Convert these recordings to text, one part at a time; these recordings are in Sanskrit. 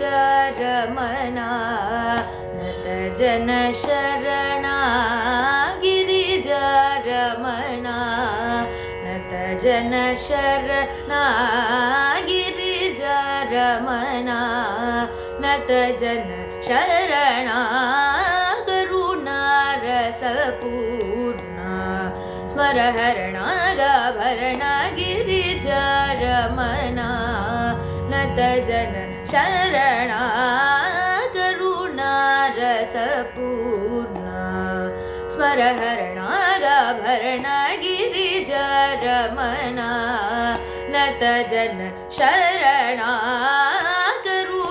गिरिजारमणा नत जन शरणा गिरिजारमणा नत जन शरणा गिरिजारमणा नत जन शरणा करुणारसपूर्णा स्मरहरणागाभरणा गिरिजारमणा नत जन शरणा करुणारसपूर्णा स्मरहरणागाभरणा गिरिजारमणा नत जन शरणा करुणारसपूर्णा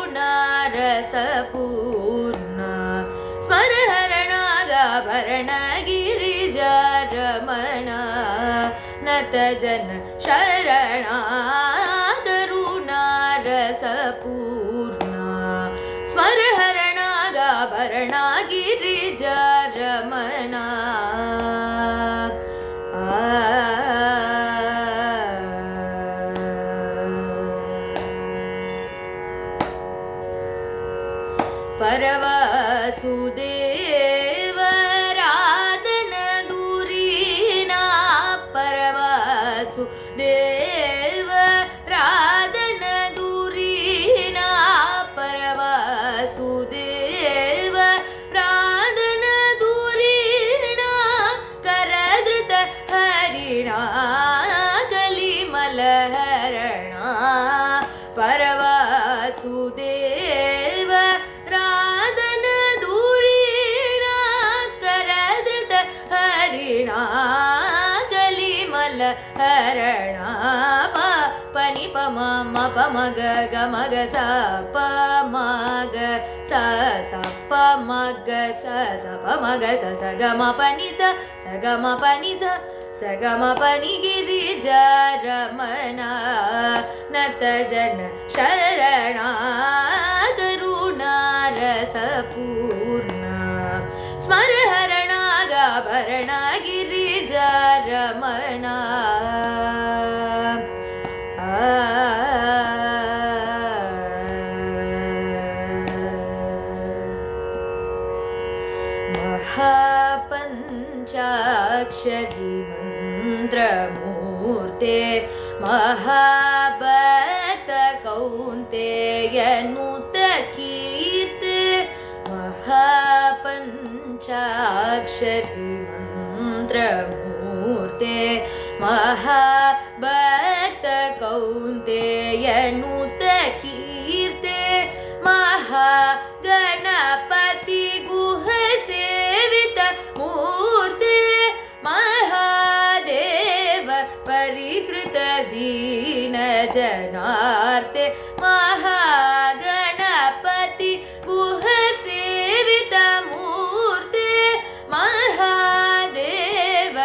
स्मरहरणागाभरणा गिरिजारमणा नत जन शरणा करुणारसपूर्णा स्मरहरणागाभरणा गिरिजारमणा परवासुदेवराधन दूरीना परवासुदेवराधन दूरीना परवासुदेवराधन दूरीना करधृत हरिणा कलिमलहरणा परवासुदेव राधन दूरीणा करधृत हरिणा कलिमलहरणा पनि पम प मग ग मग स प मग स स प मग स स प मग स स ग म पनि स स ग म पनि स स ग म पनि गिरिजारमणा नत जन शरणा करुणारसपूर्णा स्मरहरणागाभरणा गिरिजारमणा महापञ्चाक्षरी मन्त्रमूर्ते महाभक्त कौन्तेय नुत कीर्ते महापञ्चाक्षरी मन्त्रमूर्ते महाभक्त कौन्तेय नुत कीर्ते महागणपति गुह सेवित मूर्ते महादेव परिहृत दीन जनार्ते महागणपति गुह सेवित मूर्ते महादेव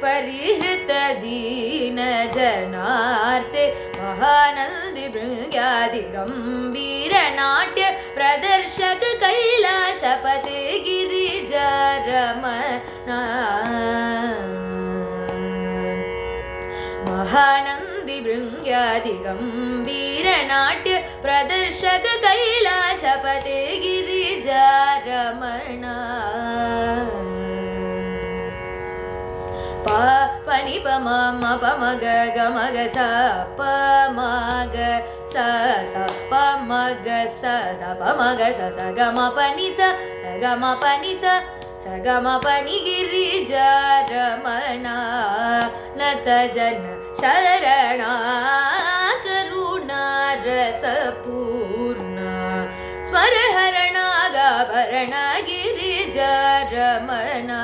परिहृत दीन जनार्ते महानंदी भृंग्यादि गंभीर नाट्य प्रदर्शक कैलाशपते गिरिजारमणा महानंदी भृंग्यादि गंभीर नाट्य प्रदर्शक कैलाशपते गिरिजारमणा पनि प म प मग ग मग स प मग स स प मग स स प मग स स ग म पनि स स ग म पनि स स ग म पनि गिरिजारमणा नत जन शरणा करुणारसपूर्णा स्मरहरणागाभरणा गिरिजारमणा